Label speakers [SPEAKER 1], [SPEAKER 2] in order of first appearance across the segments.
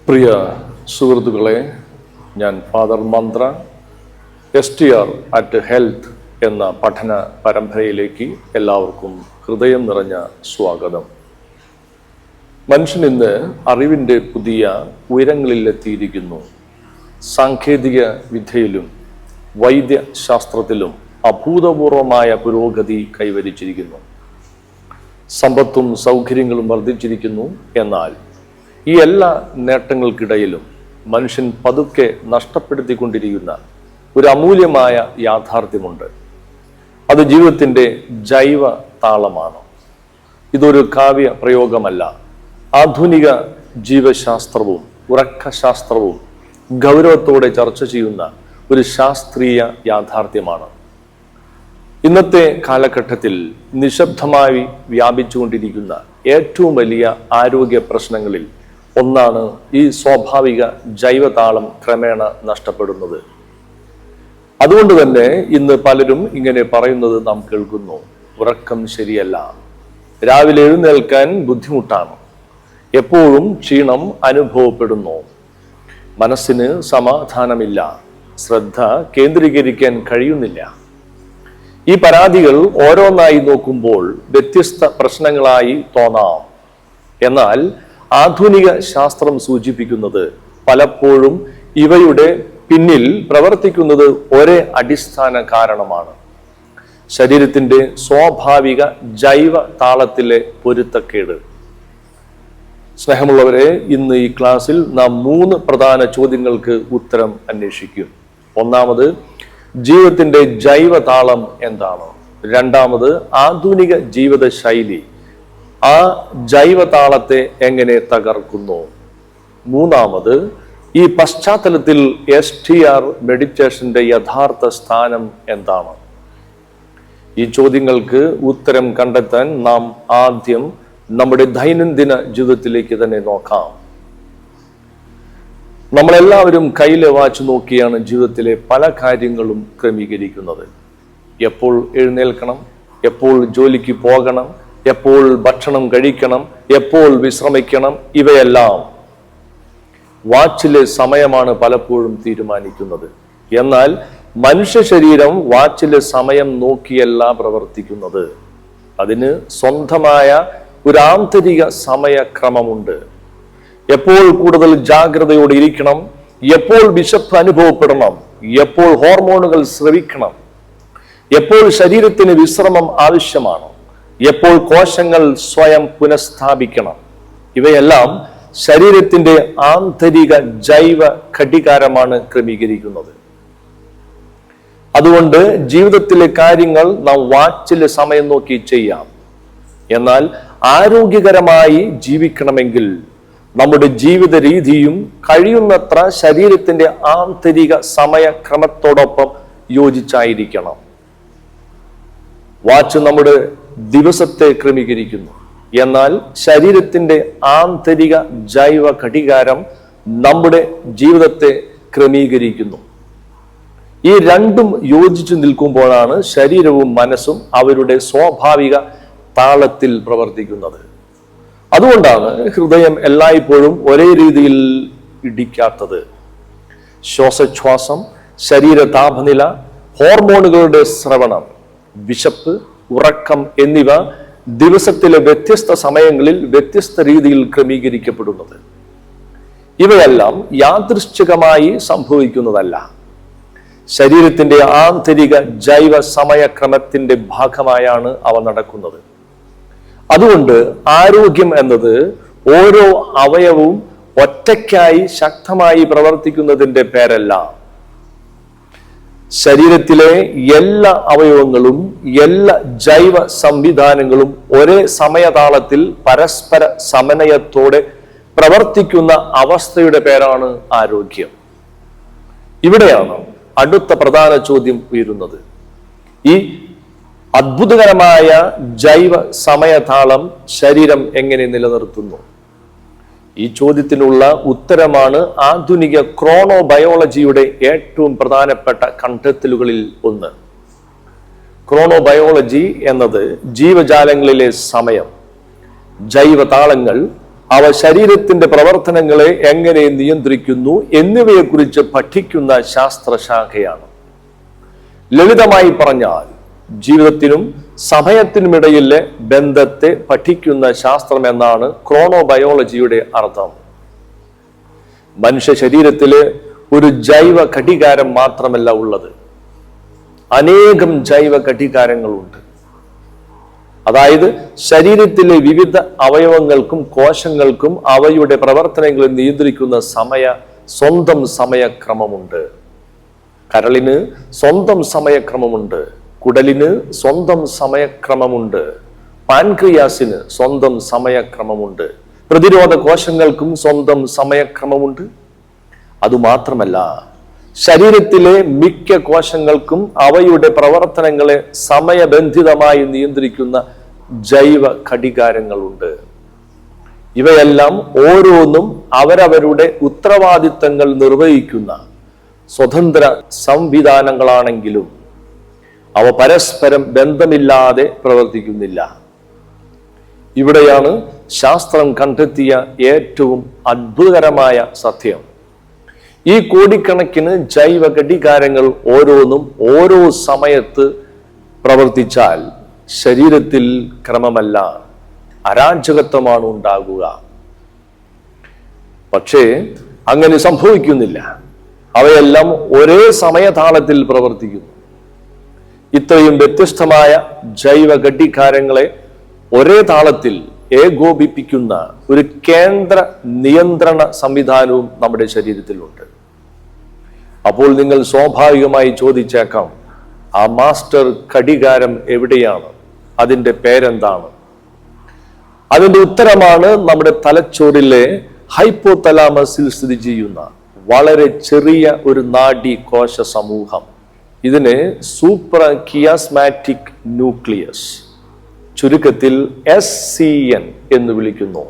[SPEAKER 1] പ്രിയ സുഹൃത്തുക്കളെ, ഞാൻ father Mantra STR at health എന്ന പഠന പരമ്പരയിലേക്ക് എല്ലാവർക്കും ഹൃദയം നിറഞ്ഞ സ്വാഗതം. മനുഷ്യൻ ഇന്ന് അറിവിൻ്റെ പുതിയ ഉയരങ്ങളിലെത്തിയിരിക്കുന്നു. സാങ്കേതിക വിദ്യയിലും വൈദ്യശാസ്ത്രത്തിലും അഭൂതപൂർവമായ പുരോഗതി കൈവരിച്ചിരിക്കുന്നു. സമ്പത്തും സൗകര്യങ്ങളും വർദ്ധിച്ചിരിക്കുന്നു. എന്നാൽ ഈ എല്ലാ നേട്ടങ്ങൾക്കിടയിലും മനുഷ്യൻ പതുക്കെ നഷ്ടപ്പെടുത്തിക്കൊണ്ടിരിക്കുന്ന ഒരു അമൂല്യമായ യാഥാർത്ഥ്യമുണ്ട്. അത് ജീവിതത്തിൻ്റെ ജൈവ താളമാണ്. ഇതൊരു കാവ്യ പ്രയോഗമല്ല. ആധുനിക ജീവശാസ്ത്രവും ഉറക്കശാസ്ത്രവും ഗൗരവത്തോടെ ചർച്ച ചെയ്യുന്ന ഒരു ശാസ്ത്രീയ യാഥാർത്ഥ്യമാണ്. ഇന്നത്തെ കാലഘട്ടത്തിൽ നിശബ്ദമായി വ്യാപിച്ചുകൊണ്ടിരിക്കുന്ന ഏറ്റവും വലിയ ആരോഗ്യ പ്രശ്നങ്ങളിൽ ഒന്നാണ് ഈ സ്വാഭാവിക ജൈവതാളം ക്രമേണ നഷ്ടപ്പെടുന്നത്. അതുകൊണ്ട് തന്നെ ഇന്ന് പലരും ഇങ്ങനെ പറയുന്നത് നാം കേൾക്കുന്നു: ഉറക്കം ശരിയല്ല, രാവിലെ എഴുന്നേൽക്കാൻ ബുദ്ധിമുട്ടാണ്, എപ്പോഴും ക്ഷീണം അനുഭവപ്പെടുന്നു, മനസ്സിന് സമാധാനമില്ല, ശ്രദ്ധ കേന്ദ്രീകരിക്കാൻ കഴിയുന്നില്ല. ഈ പരാതികൾ ഓരോന്നായി നോക്കുമ്പോൾ വ്യത്യസ്ത പ്രശ്നങ്ങളായി തോന്നാം. എന്നാൽ ആധുനിക ശാസ്ത്രം സൂചിപ്പിക്കുന്നത് പലപ്പോഴും ഇവയുടെ പിന്നിൽ പ്രവർത്തിക്കുന്നത് ഒരേ അടിസ്ഥാന കാരണമാണ്: ശരീരത്തിൻ്റെ സ്വാഭാവിക ജൈവ താളത്തിലെ പൊരുത്തക്കേട്. സ്നേഹമുള്ളവരെ, ഇന്ന് ഈ ക്ലാസ്സിൽ നാം 3 പ്രധാന ചോദ്യങ്ങൾക്ക് ഉത്തരം അന്വേഷിക്കും. ഒന്നാമത്, ജീവിതത്തിൻ്റെ ജൈവതാളം എന്താണ്? രണ്ടാമത്, ആധുനിക ജീവിത ശൈലി ആ ജൈവതാളത്തെ എങ്ങനെ തകർക്കുന്നു? മൂന്നാമത്, ഈ പശ്ചാത്തലത്തിൽ STR മെഡിറ്റേഷന്റെ യഥാർത്ഥ സ്ഥാനം എന്താണ്? ഈ ചോദ്യങ്ങൾക്ക് ഉത്തരം കണ്ടെത്താൻ നാം ആദ്യം നമ്മുടെ ദൈനംദിന ജീവിതത്തിലേക്ക് തന്നെ നോക്കാം. നമ്മളെല്ലാവരും കയ്യിലെ വാച്ച് നോക്കിയാണ് ജീവിതത്തിലെ പല കാര്യങ്ങളും ക്രമീകരിക്കുന്നത്. എപ്പോൾ എഴുന്നേൽക്കണം, എപ്പോൾ ജോലിക്ക് പോകണം, എപ്പോൾ ഭക്ഷണം കഴിക്കണം, എപ്പോൾ വിശ്രമിക്കണം, ഇവയെല്ലാം വാച്ചിലെ സമയമാണ് പലപ്പോഴും തീരുമാനിക്കുന്നത്. എന്നാൽ മനുഷ്യ ശരീരം വാച്ചിലെ സമയം നോക്കിയല്ല പ്രവർത്തിക്കുന്നത്. അതിന് സ്വന്തമായ ഒരു ആന്തരിക സമയക്രമമുണ്ട്. എപ്പോൾ കൂടുതൽ ജാഗ്രതയോടെ ഇരിക്കണം, എപ്പോൾ വിശപ്പ് അനുഭവപ്പെടണം, എപ്പോൾ ഹോർമോണുകൾ സ്രവിക്കണം, എപ്പോൾ ശരീരത്തിന് വിശ്രമം ആവശ്യമാണ്, എപ്പോൾ കോശങ്ങൾ സ്വയം പുനഃസ്ഥാപിക്കണം, ഇവയെല്ലാം ശരീരത്തിന്റെ ആന്തരിക ജൈവ ഘടികാരമാണ് ക്രമീകരിക്കുന്നത്. അതുകൊണ്ട് ജീവിതത്തിലെ കാര്യങ്ങൾ നാം വാച്ചിലെ സമയം നോക്കി ചെയ്യാം. എന്നാൽ ആരോഗ്യകരമായി ജീവിക്കണമെങ്കിൽ നമ്മുടെ ജീവിത രീതിയും കഴിയുന്നത്ര ശരീരത്തിന്റെ ആന്തരിക സമയക്രമത്തോടൊപ്പം യോജിച്ചായിരിക്കണം. വാച്ച് നമ്മുടെ ദിവസത്തെ ക്രമീകരിക്കുന്നു. എന്നാൽ ശരീരത്തിന്റെ ആന്തരിക ജൈവ ഘടികാരം നമ്മുടെ ജീവിതത്തെ ക്രമീകരിക്കുന്നു. ഈ രണ്ടും യോജിച്ചു നിൽക്കുമ്പോഴാണ് ശരീരവും മനസ്സും അവരുടെ സ്വാഭാവിക താളത്തിൽ പ്രവർത്തിക്കുന്നത്. അതുകൊണ്ടാണ് ഹൃദയം എല്ലായ്പ്പോഴും ഒരേ രീതിയിൽ ഇടിക്കാത്തത്. ശ്വാസോച്ഛ്വാസം, ശരീര താപനില, ഹോർമോണുകളുടെ സ്രവണം, വിശപ്പ്, ഉറക്കം എന്നിവ ദിവസത്തിലെ വ്യത്യസ്ത സമയങ്ങളിൽ വ്യത്യസ്ത രീതിയിൽ ക്രമീകരിക്കപ്പെടുന്നത്. ഇവയെല്ലാം യാദൃശ്ചികമായി സംഭവിക്കുന്നതല്ല. ശരീരത്തിന്റെ ആന്തരിക ജൈവ സമയക്രമത്തിന്റെ ഭാഗമായാണ് അവ നടക്കുന്നത്. അതുകൊണ്ട് ആരോഗ്യം എന്നത് ഓരോ അവയവവും ഒറ്റയ്ക്കായി ശക്തമായി പ്രവർത്തിക്കുന്നതിന്റെ പേരല്ല. ശരീരത്തിലെ എല്ലാ അവയവങ്ങളും എല്ലാ ജൈവ സംവിധാനങ്ങളും ഒരേ സമയതാളത്തിൽ പരസ്പര സമന്വയത്തോടെ പ്രവർത്തിക്കുന്ന അവസ്ഥയുടെ പേരാണ് ആരോഗ്യം. ഇവിടെയാണ് അടുത്ത പ്രധാന ചോദ്യം ഉയരുന്നത്: ഈ അത്ഭുതകരമായ ജൈവ സമയതാളം ശരീരം എങ്ങനെ നിലനിർത്തുന്നു? ഈ ചോദ്യത്തിനുള്ള ഉത്തരമാണ് ആധുനിക ക്രോണോബയോളജിയുടെ ഏറ്റവും പ്രധാനപ്പെട്ട കണ്ടെത്തലുകളിൽ ഒന്ന്. ക്രോണോബയോളജി എന്നത് ജീവജാലങ്ങളിലെ സമയം, ജൈവതാളങ്ങൾ, അവ ശരീരത്തിന്റെ പ്രവർത്തനങ്ങളെ എങ്ങനെ നിയന്ത്രിക്കുന്നു എന്നിവയെക്കുറിച്ച് പഠിക്കുന്ന ശാസ്ത്രശാഖയാണ്. ലളിതമായി പറഞ്ഞാൽ ജീവിതത്തിനും സമയത്തിനുമിടയിലെ ബന്ധത്തെ പഠിക്കുന്ന ശാസ്ത്രം എന്നാണ് ക്രോണോബയോളജിയുടെ അർത്ഥം. മനുഷ്യ ശരീരത്തില് ഒരു ജൈവ ഘടികാരം മാത്രമല്ല ഉള്ളത്, അനേകം ജൈവ ഘടികാരങ്ങളുണ്ട്. അതായത് ശരീരത്തിലെ വിവിധ അവയവങ്ങൾക്കും കോശങ്ങൾക്കും അവയുടെ പ്രവർത്തനങ്ങളെ നിയന്ത്രിക്കുന്ന സ്വന്തം സമയക്രമമുണ്ട്. കരളിന് സ്വന്തം സമയക്രമമുണ്ട്, കുടലിന് സ്വന്തം സമയക്രമമുണ്ട്, പാൻക്രിയാസിന് സ്വന്തം സമയക്രമമുണ്ട്, പ്രതിരോധ കോശങ്ങൾക്കും സ്വന്തം സമയക്രമമുണ്ട്. അതുമാത്രമല്ല, ശരീരത്തിലെ മിക്ക കോശങ്ങൾക്കും അവയുടെ പ്രവർത്തനങ്ങളെ സമയബന്ധിതമായി നിയന്ത്രിക്കുന്ന ജൈവ ഘടികാരങ്ങളുണ്ട്. ഇവയെല്ലാം ഓരോന്നും അവരവരുടെ ഉത്തരവാദിത്തങ്ങൾ നിർവഹിക്കുന്ന സ്വതന്ത്ര സംവിധാനങ്ങളാണെങ്കിലും അവ പരസ്പരം ബന്ധമില്ലാതെ പ്രവർത്തിക്കുന്നില്ല. ഇവിടെയാണ് ശാസ്ത്രം കണ്ടെത്തിയ ഏറ്റവും അത്ഭുതകരമായ സത്യം. ഈ കോടിക്കണക്കിന് ജൈവ ഘടികാരങ്ങൾ ഓരോന്നും ഓരോ സമയത്ത് പ്രവർത്തിച്ചാൽ ശരീരത്തിൽ ക്രമമല്ല, അരാജകത്വമാണ് ഉണ്ടാകുക. പക്ഷേ അങ്ങനെ സംഭവിക്കുന്നില്ല. അവയെല്ലാം ഒരേ സമയതാളത്തിൽ പ്രവർത്തിക്കുന്നു. ഇത്രയും വ്യത്യസ്തമായ ജൈവ ഘടികാരങ്ങളെ ഒരേ താളത്തിൽ ഏകോപിപ്പിക്കുന്ന ഒരു കേന്ദ്ര നിയന്ത്രണ സംവിധാനവും നമ്മുടെ ശരീരത്തിലുണ്ട്. അപ്പോൾ നിങ്ങൾ സ്വാഭാവികമായി ചോദിച്ചേക്കാം, ആ മാസ്റ്റർ ഘടികാരം എവിടെയാണ്? അതിൻ്റെ പേരെന്താണ്? അതിൻ്റെ ഉത്തരമാണ് നമ്മുടെ തലച്ചോറിലെ ഹൈപ്പോതലാമസിൽ സ്ഥിതി ചെയ്യുന്ന വളരെ ചെറിയ ഒരു നാഡി കോശ സമൂഹം. ഇതിനെ സൂപ്ര കിയാസ്മാറ്റിക് ന്യൂക്ലിയസ്, ചുരുക്കത്തിൽ SCN എന്ന് വിളിക്കുന്നു.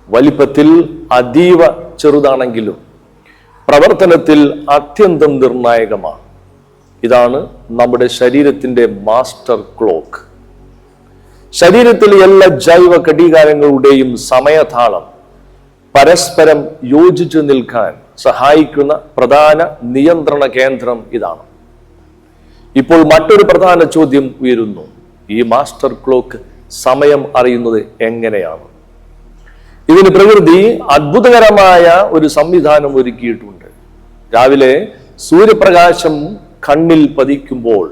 [SPEAKER 1] വലിപ്പത്തിൽ അതീവ ചെറുതാണെങ്കിലും പ്രവർത്തനത്തിൽ അത്യന്തം നിർണായകമാണ്. ഇതാണ് നമ്മുടെ ശരീരത്തിന്റെ മാസ്റ്റർ ക്ലോക്ക്. ശരീരത്തിലെ എല്ലാ ജൈവ ഘടികാരങ്ങളുടെയും സമയതാളം പരസ്പരം യോജിച്ചു നിൽക്കാൻ സഹായിക്കുന്ന പ്രധാന നിയന്ത്രണ കേന്ദ്രം ഇതാണ്. ഇപ്പോൾ മറ്റൊരു പ്രധാന ചോദ്യം ഉയരുന്നു: ഈ മാസ്റ്റർ ക്ലോക്ക് സമയം അറിയുന്നത് എങ്ങനെയാണ്? ഇതിന് പ്രകൃതി അത്ഭുതകരമായ ഒരു സംവിധാനം ഒരുക്കിയിട്ടുണ്ട്. രാവിലെ സൂര്യപ്രകാശം കണ്ണിൽ പതിക്കുമ്പോൾ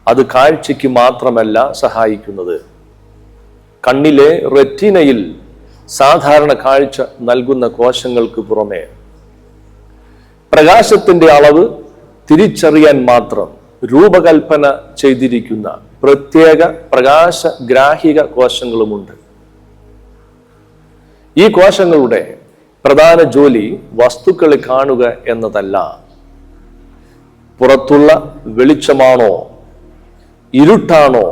[SPEAKER 1] അത് കാഴ്ചയ്ക്ക് മാത്രമല്ല സഹായിക്കുന്നത്, കണ്ണിലെ റെറ്റിനയിൽ സാധാരണ കാഴ്ച നൽകുന്ന കോശങ്ങൾക്ക് പുറമെ പ്രകാശത്തിന്റെ അളവ് തിരിച്ചറിയാൻ മാത്രം രൂപകൽപ്പന ചെയ്തിരിക്കുന്ന പ്രത്യേക പ്രകാശഗ്രാഹിക കോശങ്ങളുമുണ്ട്. ഈ കോശങ്ങളുടെ പ്രധാന ജോലി വസ്തുക്കളെ കാണുക എന്നതല്ല, പുറത്തുള്ള വെളിച്ചമാണോ ഇരുട്ടാണോ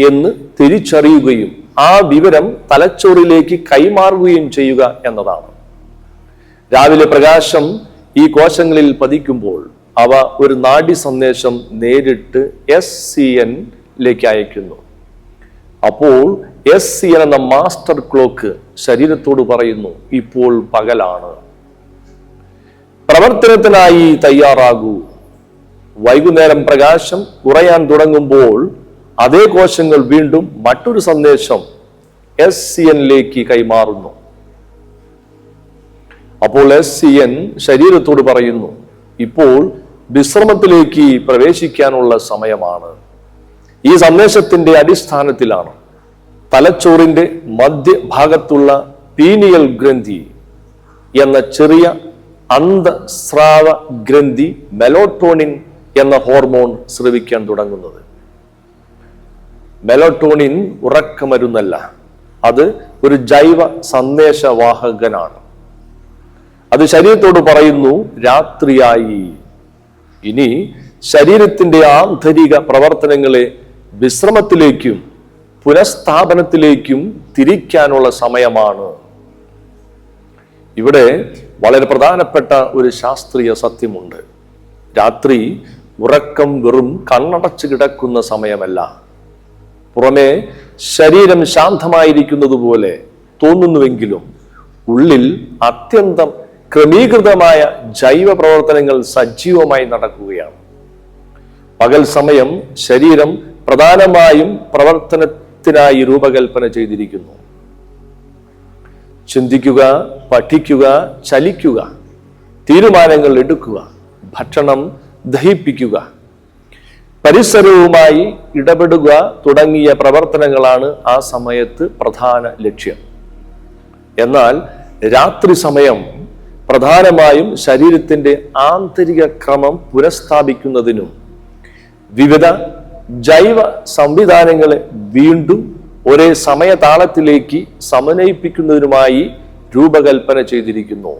[SPEAKER 1] എന്ന് തിരിച്ചറിയുകയും ആ വിവരം തലച്ചോറിലേക്ക് കൈമാറുകയും ചെയ്യുക എന്നതാണ്. രാവിലെ പ്രകാശം ഈ കോശങ്ങളിൽ പതിക്കുമ്പോൾ അവ ഒരു നാഡി സന്ദേശം നേരിട്ട് SCN ലേക്ക് അയക്കുന്നു. അപ്പോൾ SCN എന്ന മാസ്റ്റർ ക്ലോക്ക് ശരീരത്തോട് പറയുന്നു, ഇപ്പോൾ പകലാണ്, പ്രവർത്തനത്തിനായി തയ്യാറാകൂ. വൈകുന്നേരം പ്രകാശം കുറയാൻ തുടങ്ങുമ്പോൾ അതേ കോശങ്ങൾ വീണ്ടും മറ്റൊരു സന്ദേശം SCN ലേക്ക് കൈമാറുന്നു. അപ്പോൾ SCN ശരീരത്തോട് പറയുന്നു, ഇപ്പോൾ വിശ്രമത്തിലേക്ക് പ്രവേശിക്കാനുള്ള സമയമാണ്. ഈ സന്ദേശത്തിന്റെ അടിസ്ഥാനത്തിലാണ് തലച്ചോറിന്റെ മധ്യഭാഗത്തുള്ള പീനിയൽ ഗ്രന്ഥി എന്ന ചെറിയ അന്തസ്രാവ ഗ്രന്ഥി മെലോട്ടോണിൻ എന്ന ഹോർമോൺ സ്രവിക്കാൻ തുടങ്ങുന്നത്. മെലോട്ടോണിൻ ഉറക്കമരുന്നല്ല, അത് ഒരു ജൈവ സന്ദേശവാഹകനാണ്. അത് ശരീരത്തോട് പറയുന്നു, രാത്രിയായി, ഇനി ശരീരത്തിന്റെ ആന്തരിക പ്രവർത്തനങ്ങളെ വിശ്രമത്തിലേക്കും പുനഃസ്ഥാപനത്തിലേക്കും തിരിക്കാനുള്ള സമയമാണ്. ഇവിടെ വളരെ പ്രധാനപ്പെട്ട ഒരു ശാസ്ത്രീയ സത്യമുണ്ട്. രാത്രി ഉറക്കം വെറും കണ്ണടച്ചു കിടക്കുന്ന സമയമല്ല. പുറമെ ശരീരം ശാന്തമായിരിക്കുന്നത് പോലെ തോന്നുന്നുവെങ്കിലും ഉള്ളിൽ അത്യന്തം ക്രമീകൃതമായ ജൈവ പ്രവർത്തനങ്ങൾ സജീവമായി നടക്കുകയാണ്. പകൽ സമയം ശരീരം പ്രധാനമായും പ്രവർത്തനത്തിനായി രൂപകൽപ്പന ചെയ്തിരിക്കുന്നു. ചിന്തിക്കുക, പഠിക്കുക, ചലിക്കുക, തീരുമാനങ്ങൾ എടുക്കുക, ഭക്ഷണം ദഹിപ്പിക്കുക, പരിസരവുമായി ഇടപെടുക തുടങ്ങിയ പ്രവർത്തനങ്ങളാണ് ആ സമയത്ത് പ്രധാന ലക്ഷ്യം. എന്നാൽ രാത്രി സമയം പ്രധാനമായും ശരീരത്തിന്റെ ആന്തരിക ക്രമം പുനഃസ്ഥാപിക്കുന്നതിനും വിവിധ ജൈവ സംവിധാനങ്ങളെ വീണ്ടും ഒരേ സമയതാളത്തിലേക്ക് സമന്വയിപ്പിക്കുന്നതിനുമായി രൂപകൽപ്പന ചെയ്തിരിക്കുന്നു.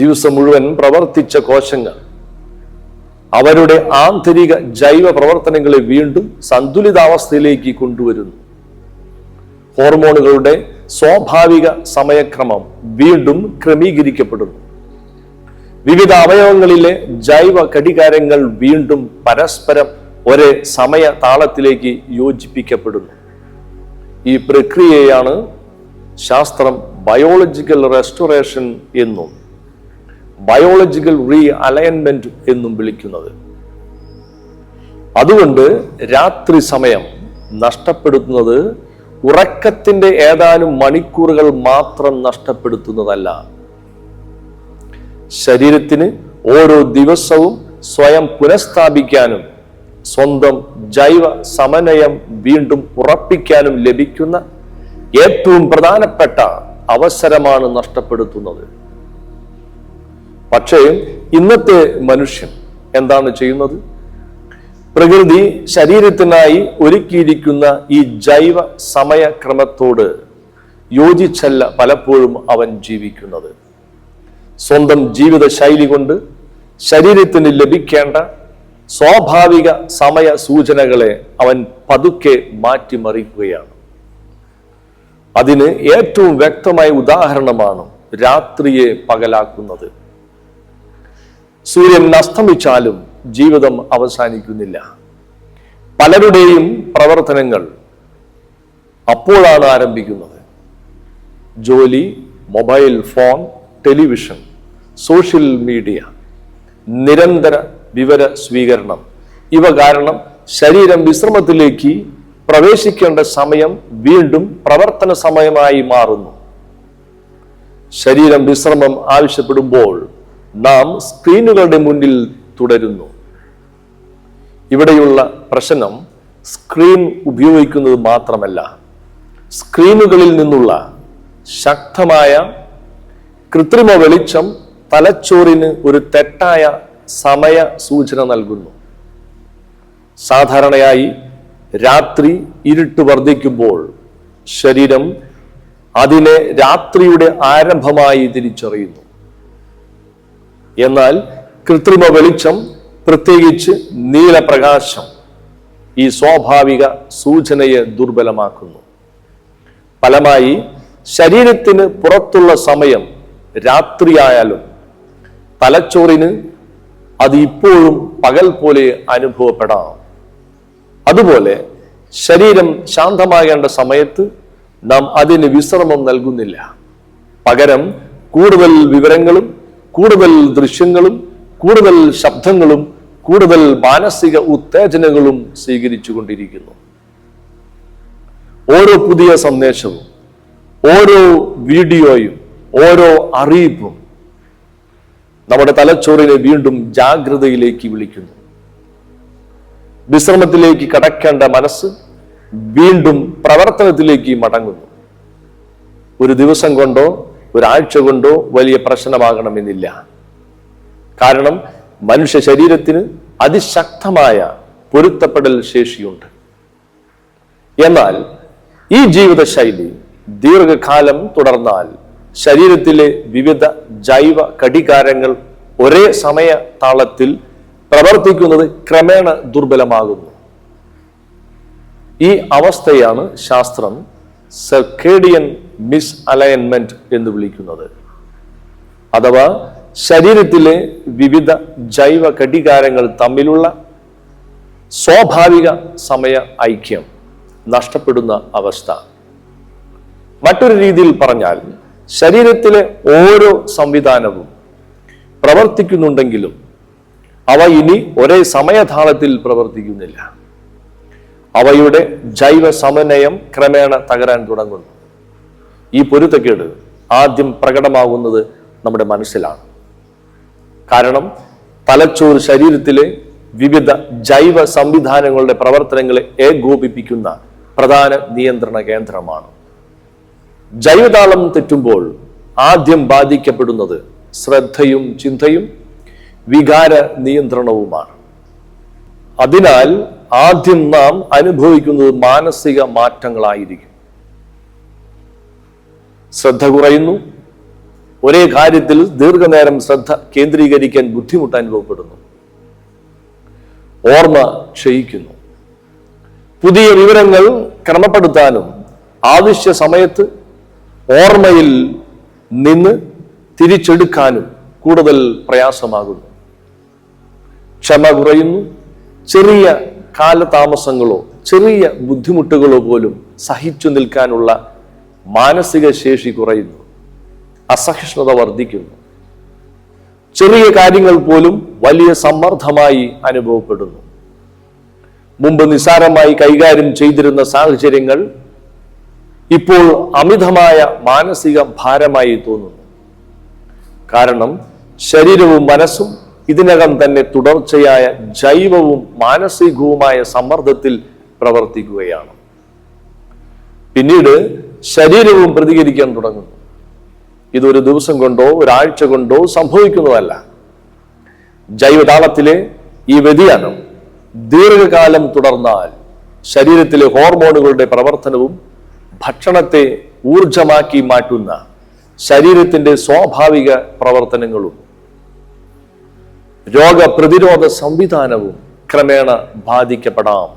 [SPEAKER 1] ദിവസം മുഴുവൻ പ്രവർത്തിച്ച കോശങ്ങൾ അവരുടെ ആന്തരിക ജൈവ പ്രവർത്തനങ്ങളെ വീണ്ടും സന്തുലിതാവസ്ഥയിലേക്ക് കൊണ്ടുവരുന്നു. ഹോർമോണുകളുടെ സ്വാഭാവിക സമയക്രമം വീണ്ടും ക്രമീകരിക്കപ്പെടുന്നു. വിവിധ അവയവങ്ങളിലെ ജൈവ ഘടികാരങ്ങൾ വീണ്ടും പരസ്പരം ഒരേ സമയ താളത്തിലേക്ക് യോജിപ്പിക്കപ്പെടുന്നു. ഈ പ്രക്രിയയാണ് ശാസ്ത്രം ബയോളജിക്കൽ റെസ്റ്റോറേഷൻ എന്നും ബയോളജിക്കൽ റീ അലൈൻമെന്റ് എന്നും വിളിക്കുന്നത്. അതുകൊണ്ട് രാത്രി സമയം നഷ്ടപ്പെടുത്തുന്നത് ഉറക്കത്തിന്റെ ഏതാനും മണിക്കൂറുകൾ മാത്രം നഷ്ടപ്പെടുത്തുന്നതല്ല, ശരീരത്തിന് ഓരോ ദിവസവും സ്വയം പുനഃസ്ഥാപിക്കാനും സ്വന്തം ജൈവ സമന്വയം വീണ്ടും ഉറപ്പിക്കാനും ലഭിക്കുന്ന ഏറ്റവും പ്രധാനപ്പെട്ട അവസരമാണ് നഷ്ടപ്പെടുത്തുന്നത്. പക്ഷേ ഇന്നത്തെ മനുഷ്യൻ എന്താണ് ചെയ്യുന്നത്? പ്രകൃതി ശരീരത്തിനായി ഒരുക്കിയിരിക്കുന്ന ഈ ജൈവ സമയക്രമത്തോട് യോജിച്ചല്ല പലപ്പോഴും അവൻ ജീവിക്കുന്നത്. സ്വന്തം ജീവിത ശൈലി കൊണ്ട് ശരീരത്തിന് ലഭിക്കേണ്ട സ്വാഭാവിക സമയ സൂചനകളെ അവൻ പതുക്കെ മാറ്റിമറിക്കുകയാണ്. അതിന് ഏറ്റവും വ്യക്തമായ ഉദാഹരണമാണ് രാത്രിയെ പകലാക്കുന്നത്. സൂര്യൻ അസ്തമിച്ചാലും ജീവിതം അവസാനിക്കുന്നില്ല. പലരുടെയും പ്രവർത്തനങ്ങൾ അപ്പോഴാണ് ആരംഭിക്കുന്നത്. ജോലി, mobile phone, television, social media, നിരന്തര വിവര സ്വീകരണം ഇവ കാരണം ശരീരം വിശ്രമത്തിലേക്ക് പ്രവേശിക്കേണ്ട സമയം വീണ്ടും പ്രവർത്തന സമയമായി മാറുന്നു. ശരീരം വിശ്രമം ആവശ്യപ്പെടുമ്പോൾ നാം സ്ക്രീനുകളുടെ മുന്നിൽ തുടരുന്നു. ഇവിടെയുള്ള പ്രശ്നം സ്ക്രീൻ ഉപയോഗിക്കുന്നത് മാത്രമല്ല, സ്ക്രീനുകളിൽ നിന്നുള്ള ശക്തമായ കൃത്രിമ വെളിച്ചം തലച്ചോറിന് ഒരു തെറ്റായ സമയ സൂചന നൽകുന്നു. സാധാരണയായി രാത്രി ഇരുട്ട് വർദ്ധിക്കുമ്പോൾ ശരീരം അതിനെ രാത്രിയുടെ ആരംഭമായി തിരിച്ചറിയുന്നു. എന്നാൽ കൃത്രിമ വെളിച്ചം, പ്രത്യേകിച്ച് നീലപ്രകാശം, ഈ സ്വാഭാവിക സൂചനയെ ദുർബലമാക്കുന്നു. ഫലമായി ശരീരത്തിന് പുറത്തുള്ള സമയം രാത്രിയായാലും തലച്ചോറിന് അത് ഇപ്പോഴും പകൽ പോലെ അനുഭവപ്പെടാം. അതുപോലെ ശരീരം ശാന്തമാകേണ്ട സമയത്ത് നാം അതിന് വിശ്രമം നൽകുന്നില്ല. പകരം കൂടുതൽ വിവരങ്ങളും കൂടുതൽ ദൃശ്യങ്ങളും കൂടുതൽ ശബ്ദങ്ങളും കൂടുതൽ മാനസിക ഉത്തേജനങ്ങളും സ്വീകരിച്ചു കൊണ്ടിരിക്കുന്നു. ഓരോ പുതിയ സന്ദേശവും, ഓരോ വീഡിയോയും, ഓരോ അറിയിപ്പും നമ്മുടെ തലച്ചോറിനെ വീണ്ടും ജാഗ്രതയിലേക്ക് വിളിക്കുന്നു. വിശ്രമത്തിലേക്ക് കടക്കേണ്ട മനസ്സ് വീണ്ടും പ്രവർത്തനത്തിലേക്ക് മടങ്ങുന്നു. ഒരു ദിവസം കൊണ്ടോ ഒരാഴ്ച കൊണ്ടോ വലിയ പ്രശ്നമാകണമെന്നില്ല. കാരണം മനുഷ്യ ശരീരത്തിന് അതിശക്തമായ പൊരുത്തപ്പെടൽ ശേഷിയുണ്ട്. എന്നാൽ ഈ ജീവിതശൈലി ദീർഘകാലം തുടർന്നാൽ ശരീരത്തിലെ വിവിധ ജൈവ ഘടികാരങ്ങൾ ഒരേ സമയ താളത്തിൽ പ്രവർത്തിക്കുന്നത് ക്രമേണ ദുർബലമാകുന്നു. ഈ അവസ്ഥയാണ് ശാസ്ത്രം സർക്കേഡിയൻ മിസ് അലൈൻമെന്റ് എന്ന് വിളിക്കുന്നത്. അഥവാ ശരീരത്തിലെ വിവിധ ജൈവ ഘടികാരങ്ങൾ തമ്മിലുള്ള സ്വാഭാവിക സമയ ഐക്യം നഷ്ടപ്പെടുന്ന അവസ്ഥ. മറ്റൊരു രീതിയിൽ പറഞ്ഞാൽ ശരീരത്തിലെ ഓരോ സംവിധാനവും പ്രവർത്തിക്കുന്നുണ്ടെങ്കിലും അവ ഇനി ഒരേ സമയതാളത്തിൽ പ്രവർത്തിക്കുന്നില്ല. അവയുടെ ജൈവ സമന്വയം ക്രമേണ തകരാൻ തുടങ്ങുന്നു. ഈ പൊരുത്തക്കേട് ആദ്യം പ്രകടമാകുന്നത് നമ്മുടെ മനസ്സിലാണ്. കാരണം തലച്ചോറ് ശരീരത്തിലെ വിവിധ ജൈവ സംവിധാനങ്ങളുടെ പ്രവർത്തനങ്ങളെ ഏകോപിപ്പിക്കുന്ന പ്രധാന നിയന്ത്രണ കേന്ദ്രമാണ്. ജൈവതാളം തെറ്റുമ്പോൾ ആദ്യം ബാധിക്കപ്പെടുന്നത് ശ്രദ്ധയും ചിന്തയും വികാര നിയന്ത്രണവുമാണ്. അതിനാൽ ആദ്യം നാം അനുഭവിക്കുന്നത് മാനസിക മാറ്റങ്ങളായിരിക്കും. ശ്രദ്ധ കുറയുന്നു. ഒരേ കാര്യത്തിൽ ദീർഘനേരം ശ്രദ്ധ കേന്ദ്രീകരിക്കാൻ ബുദ്ധിമുട്ട് അനുഭവപ്പെടുന്നു. ഓർമ്മ ക്ഷയിക്കുന്നു. പുതിയ വിവരങ്ങൾ ക്രമപ്പെടുത്താനും ആവശ്യ സമയത്ത് ഓർമ്മയിൽ നിന്ന് തിരിച്ചെടുക്കാനും കൂടുതൽ പ്രയാസമാകുന്നു. ക്ഷമ കുറയുന്നു. ചെറിയ കാലതാമസങ്ങളോ ചെറിയ ബുദ്ധിമുട്ടുകളോ പോലും സഹിച്ചു നിൽക്കാനുള്ള മാനസിക ശേഷി കുറയുന്നു. അസഹിഷ്ണുത വർദ്ധിക്കുന്നു. ചെറിയ കാര്യങ്ങൾ പോലും വലിയ സമ്മർദ്ദമായി അനുഭവപ്പെടുന്നു. മുമ്പ് നിസ്സാരമായി കൈകാര്യം ചെയ്തിരുന്ന സാഹചര്യങ്ങൾ ഇപ്പോൾ അമിതമായ മാനസിക ഭാരമായി തോന്നുന്നു. കാരണം ശരീരവും മനസ്സും ഇതിനകം തന്നെ തുടർച്ചയായ ജൈവവും മാനസികവുമായ സമ്മർദ്ദത്തിൽ പ്രവർത്തിക്കുകയാണ്. പിന്നീട് ശരീരവും പ്രതികരിക്കാൻ തുടങ്ങുന്നു. ഇതൊരു ദിവസം കൊണ്ടോ ഒരാഴ്ച കൊണ്ടോ സംഭവിക്കുന്നതല്ല. ജൈവതാളത്തിലെ ഈ വ്യതിയാനം ദീർഘകാലം തുടർന്നാൽ ശരീരത്തിലെ ഹോർമോണുകളുടെ പ്രവർത്തനവും ഭക്ഷണത്തെ ഊർജമാക്കി മാറ്റുന്ന ശരീരത്തിന്റെ സ്വാഭാവിക പ്രവർത്തനങ്ങളും രോഗപ്രതിരോധ സംവിധാനവും ക്രമേണ ബാധിക്കപ്പെടാം.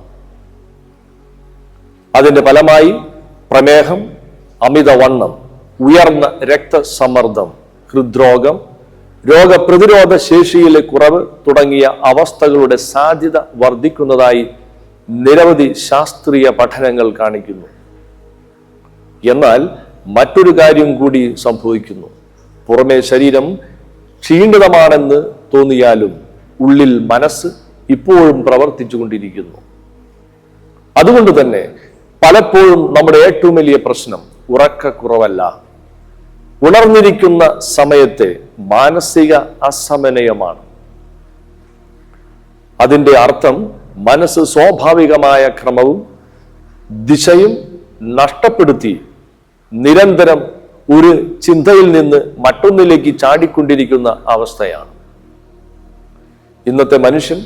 [SPEAKER 1] അതിന്റെ ഫലമായി പ്രമേഹം, അമിതവണ്ണം, ഉയർന്ന രക്തസമ്മർദ്ദം, ഹൃദ്രോഗം, രോഗപ്രതിരോധ ശേഷിയിലെ കുറവ് തുടങ്ങിയ അവസ്ഥകളുടെ സാധ്യത വർദ്ധിക്കുന്നതായി നിരവധി ശാസ്ത്രീയ പഠനങ്ങൾ കാണിക്കുന്നു. എന്നാൽ മറ്റൊരു കാര്യം കൂടി സംഭവിക്കുന്നു. പുറമേ ശരീരം ക്ഷീണിതമാണെന്ന് തോന്നിയാലും ഉള്ളിൽ മനസ്സ് ഇപ്പോഴും പ്രവർത്തിച്ചു കൊണ്ടിരിക്കുന്നു. അതുകൊണ്ട് തന്നെ പലപ്പോഴും നമ്മുടെ ഏറ്റവും വലിയ പ്രശ്നം ഉറക്കക്കുറവല്ല, ഉണർന്നിരിക്കുന്ന സമയത്തെ മാനസിക അസമന്വയമാണ്. അതിന്റെ അർത്ഥം മനസ്സ് സ്വാഭാവികമായ ക്രമവും ദിശയും നഷ്ടപ്പെടുത്തി നിരന്തരം ഒരു ചിന്തയിൽ നിന്ന് മറ്റൊന്നിലേക്ക് ചാടിക്കൊണ്ടിരിക്കുന്ന അവസ്ഥയാണ്. ഇന്നത്തെ മനുഷ്യൻ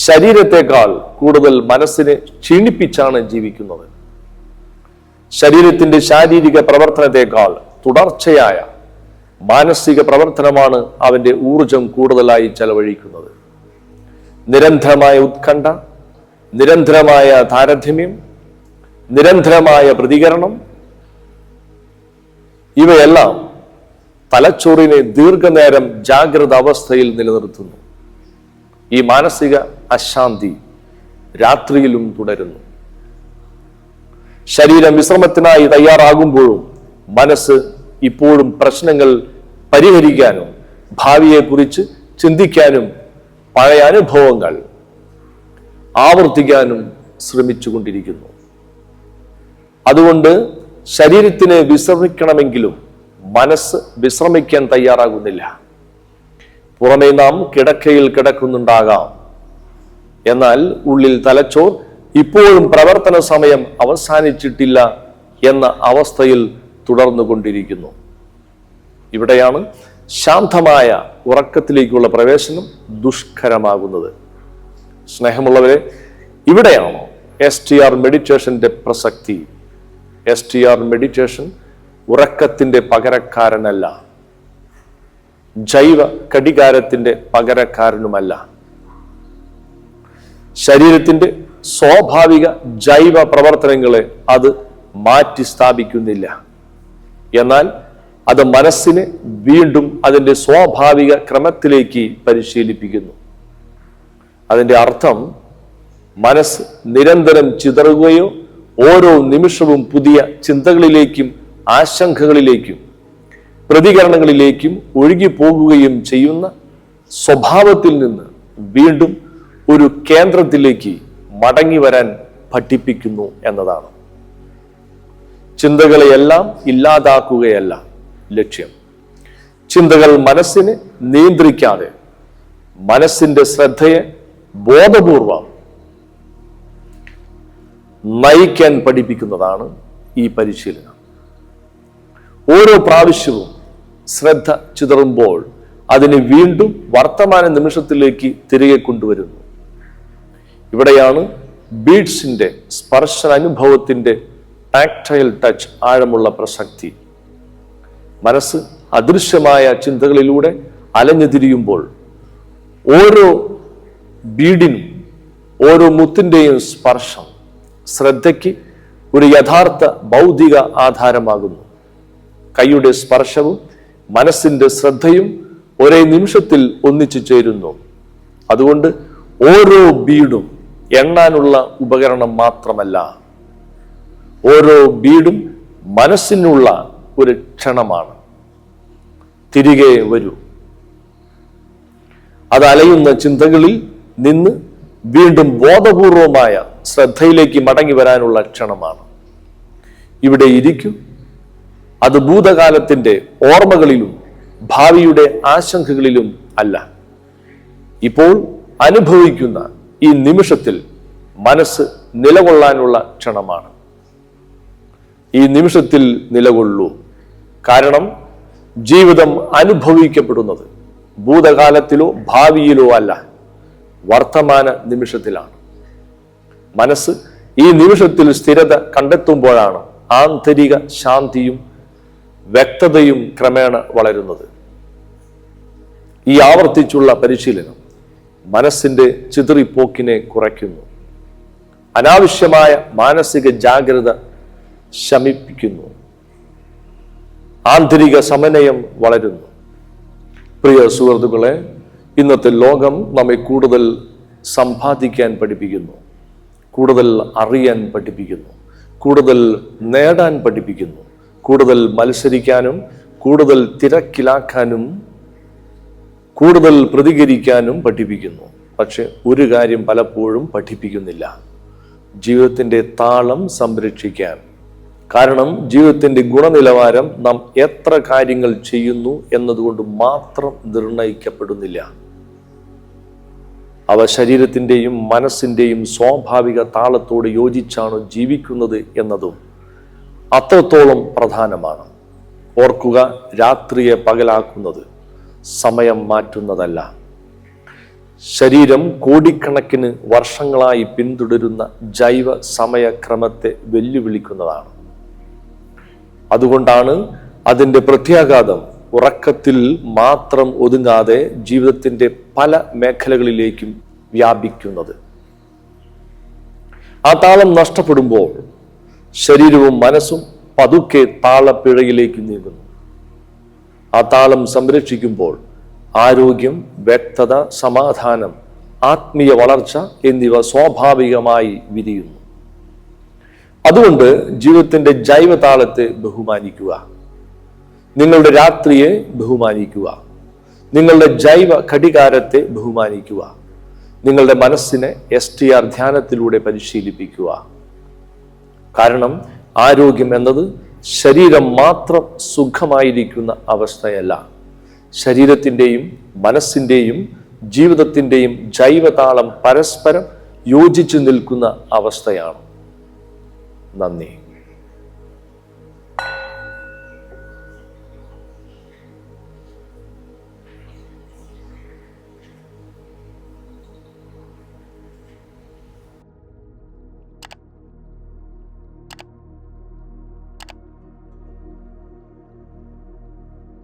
[SPEAKER 1] ശരീരത്തെക്കാൾ കൂടുതൽ മനസ്സിനെ ക്ഷീണിപ്പിച്ചാണ് ജീവിക്കുന്നത്. ശരീരത്തിന്റെ ശാരീരിക പ്രവർത്തനത്തെക്കാൾ തുടർച്ചയായ മാനസിക പ്രവർത്തനമാണ് അവന്റെ ഊർജം കൂടുതലായി ചെലവഴിക്കുന്നത്. നിരന്തരമായ ഉത്കണ്ഠ, നിരന്തരമായ താരതമ്യം, നിരന്തരമായ പ്രതികരണം, ഇവയെല്ലാം തലച്ചോറിനെ ദീർഘനേരം ജാഗ്രത അവസ്ഥയിൽ നിലനിർത്തുന്നു. ഈ മാനസിക അശാന്തി രാത്രിയിലും തുടരുന്നു. ശരീരം വിശ്രമത്തിനായി തയ്യാറാകുമ്പോഴും മനസ്സ് ഇപ്പോഴും പ്രശ്നങ്ങൾ പരിഹരിക്കാനും ഭാവിയെക്കുറിച്ച് ചിന്തിക്കാനും പഴയ അനുഭവങ്ങൾ ആവർത്തിക്കാനും ശ്രമിച്ചുകൊണ്ടിരിക്കുന്നു. അതുകൊണ്ട് ശരീരത്തിന് വിശ്രമിക്കണമെങ്കിലും മനസ്സ് വിശ്രമിക്കാൻ തയ്യാറാകുന്നില്ല. പുറമേ നാം കിടക്കയിൽ കിടക്കുന്നുണ്ടാകാം, എന്നാൽ ഉള്ളിൽ തലച്ചോർ ഇപ്പോഴും പ്രവർത്തന സമയം അവസാനിച്ചിട്ടില്ല എന്ന അവസ്ഥയിൽ തുടർന്നുകൊണ്ടിരിക്കുന്നു. ഇവിടെയാണ് ശാന്തമായ ഉറക്കത്തിലേക്കുള്ള പ്രവേശനം ദുഷ്കരമാകുന്നത്. സ്നേഹമുള്ളവരെ, ഇവിടെയാണ് STR മെഡിറ്റേഷന്റെ പ്രസക്തി. STR മെഡിറ്റേഷൻ ഉറക്കത്തിന്റെ പകരക്കാരനല്ല, ജൈവ ഘടികാരത്തിന്റെ പകരക്കാരനുമല്ല. ശരീരത്തിന്റെ സ്വാഭാവിക ജൈവ പ്രവർത്തനങ്ങളെ അത് മാറ്റി സ്ഥാപിക്കുന്നില്ല. എന്നാൽ അത് മനസ്സിനെ വീണ്ടും അതിന്റെ സ്വാഭാവിക ക്രമത്തിലേക്ക് പരിശീലിപ്പിക്കുന്നു. അതിന്റെ അർത്ഥം മനസ്സ് നിരന്തരം ചിതറുകയോ ഓരോ നിമിഷവും പുതിയ ചിന്തകളിലേക്കും ആശങ്കകളിലേക്കും പ്രതികരണങ്ങളിലേക്കും ഒഴുകിപ്പോകുകയും ചെയ്യുന്ന സ്വഭാവത്തിൽ നിന്ന് വീണ്ടും ഒരു കേന്ദ്രത്തിലേക്ക് മടങ്ങി വരാൻ പഠിപ്പിക്കുന്നു എന്നതാണ്. ചിന്തകളെയെല്ലാം ഇല്ലാതാക്കുകയല്ല ലക്ഷ്യം. ചിന്തകൾ മനസ്സിനെ നിയന്ത്രിക്കാതെ മനസ്സിന്റെ ശ്രദ്ധയെ ബോധപൂർവം നയിക്കാൻ പഠിപ്പിക്കുന്നതാണ് ഈ പരിശീലനം. ഓരോ പ്രാവശ്യവും ശ്രദ്ധ ചിതറുമ്പോൾ അതിനെ വീണ്ടും വർത്തമാന നിമിഷത്തിലേക്ക് തിരികെ കൊണ്ടുവരുന്നു. ഇവിടെയാണ് ബീഡ്സിന്റെ സ്പർശനാനുഭവത്തിന്റെ ടാക്ടൈൽ ടച്ച് ആഴമുള്ള പ്രസക്തി. മനസ്സ് അദൃശ്യമായ ചിന്തകളിലൂടെ അലഞ്ഞു തിരിയുമ്പോൾ ഓരോ ബീഡിനും ഓരോ മുത്തിന്റെയും സ്പർശം ശ്രദ്ധയ്ക്ക് ഒരു യഥാർത്ഥ ഭൗതിക ആധാരമാകുന്നു. കൈയുടെ സ്പർശവും മനസ്സിന്റെ ശ്രദ്ധയും ഒരേ നിമിഷത്തിൽ ഒന്നിച്ചു ചേരുന്നു. അതുകൊണ്ട് ഓരോ ബീഡും എണ്ണാനുള്ള ഉപകരണം മാത്രമല്ല, ഓരോ ബീഡും മനസ്സിനുള്ള ഒരു ക്ഷണമാണ്. തിരികെ വരൂ. അത് അലയുന്ന ചിന്തകളിൽ നിന്ന് വീണ്ടും ബോധപൂർവമായ ശ്രദ്ധയിലേക്ക് മടങ്ങി വരാനുള്ള ക്ഷണമാണ്. ഇവിടെ ഇരിക്കൂ. അത് ഭൂതകാലത്തിന്റെ ഓർമ്മകളിലും ഭാവിയുടെ ആശങ്കകളിലും അല്ല, ഇപ്പോൾ അനുഭവിക്കുന്ന ഈ നിമിഷത്തിൽ മനസ്സ് നിലകൊള്ളാനുള്ള ക്ഷണമാണ്. ഈ നിമിഷത്തിൽ നിലകൊള്ളൂ. കാരണം ജീവിതം അനുഭവിക്കപ്പെടുന്നത് ഭൂതകാലത്തിലോ ഭാവിയിലോ അല്ല, വർത്തമാന നിമിഷത്തിലാണ്. മനസ്സ് ഈ നിമിഷത്തിൽ സ്ഥിരത കണ്ടെത്തുമ്പോഴാണ് ആന്തരിക ശാന്തിയും വ്യക്തതയും ക്രമേണ വളരുന്നത്. ഈ ആവർത്തിച്ചുള്ള പരിശീലനം മനസ്സിന്റെ ചിതറിപ്പോക്കിനെ കുറയ്ക്കുന്നു, അനാവശ്യമായ മാനസിക ജാഗ്രത ശമിപ്പിക്കുന്നു, ആന്തരിക സമന്വയം വളരുന്നു. പ്രിയ സുഹൃത്തുക്കളെ, ഇന്നത്തെ ലോകം നമ്മെ കൂടുതൽ സമ്പാദിക്കാൻ പഠിപ്പിക്കുന്നു, കൂടുതൽ അറിയാൻ പഠിപ്പിക്കുന്നു, കൂടുതൽ നേടാൻ പഠിപ്പിക്കുന്നു, കൂടുതൽ മത്സരിക്കാനും കൂടുതൽ തിരക്കിലാക്കാനും കൂടുതൽ പ്രതികരിക്കാനും പഠിപ്പിക്കുന്നു. പക്ഷെ ഒരു കാര്യം പലപ്പോഴും പഠിപ്പിക്കുന്നില്ല: ജീവിതത്തിന്റെ താളം സംരക്ഷിക്കാൻ. കാരണം ജീവിതത്തിന്റെ ഗുണനിലവാരം നാം എത്ര കാര്യങ്ങൾ ചെയ്യുന്നു എന്നതുകൊണ്ട് മാത്രം നിർണയിക്കപ്പെടുന്നില്ല. അവ ശരീരത്തിന്റെയും മനസ്സിന്റെയും സ്വാഭാവിക താളത്തോട് യോജിച്ചാണ് ജീവിക്കുന്നത് എന്നതും അത്രത്തോളം പ്രധാനമാണ്. ഓർക്കുക, രാത്രിയെ പകലാക്കുന്നത് സമയം മാറ്റുന്നതല്ല, ശരീരം കോടിക്കണക്കിന് വർഷങ്ങളായി പിന്തുടരുന്ന ജൈവ സമയക്രമത്തെ വെല്ലുവിളിക്കുന്നതാണ്. അതുകൊണ്ടാണ് അതിൻ്റെ പ്രത്യാഘാതം ഉറക്കത്തിൽ മാത്രം ഒതുങ്ങാതെ ജീവിതത്തിന്റെ പല മേഖലകളിലേക്കും വ്യാപിക്കുന്നത്. ആ താളം നഷ്ടപ്പെടുമ്പോൾ ശരീരവും മനസ്സും പതുക്കെ താളപ്പിഴയിലേക്ക് നീങ്ങുന്നു. ആ താളം സംരക്ഷിക്കുമ്പോൾ ആരോഗ്യം, വ്യക്തത, സമാധാനം, ആത്മീയ വളർച്ച എന്നിവ സ്വാഭാവികമായി വിരിയുന്നു. അതുകൊണ്ട് ജീവിതത്തിന്റെ ജൈവതാളത്തെ ബഹുമാനിക്കുക, നിങ്ങളുടെ രാത്രിയെ ബഹുമാനിക്കുക, നിങ്ങളുടെ ജൈവ ഘടികാരത്തെ ബഹുമാനിക്കുക, നിങ്ങളുടെ മനസ്സിനെ STR ധ്യാനത്തിലൂടെ പരിശീലിപ്പിക്കുക. കാരണം ആരോഗ്യം എന്നത് ശരീരം മാത്രം സുഖമായിരിക്കുന്ന അവസ്ഥയല്ല, ശരീരത്തിൻ്റെയും മനസ്സിൻ്റെയും ജീവിതത്തിൻ്റെയും ജൈവതാളം പരസ്പരം യോജിച്ചു നിൽക്കുന്ന അവസ്ഥയാണ്. നന്ദി.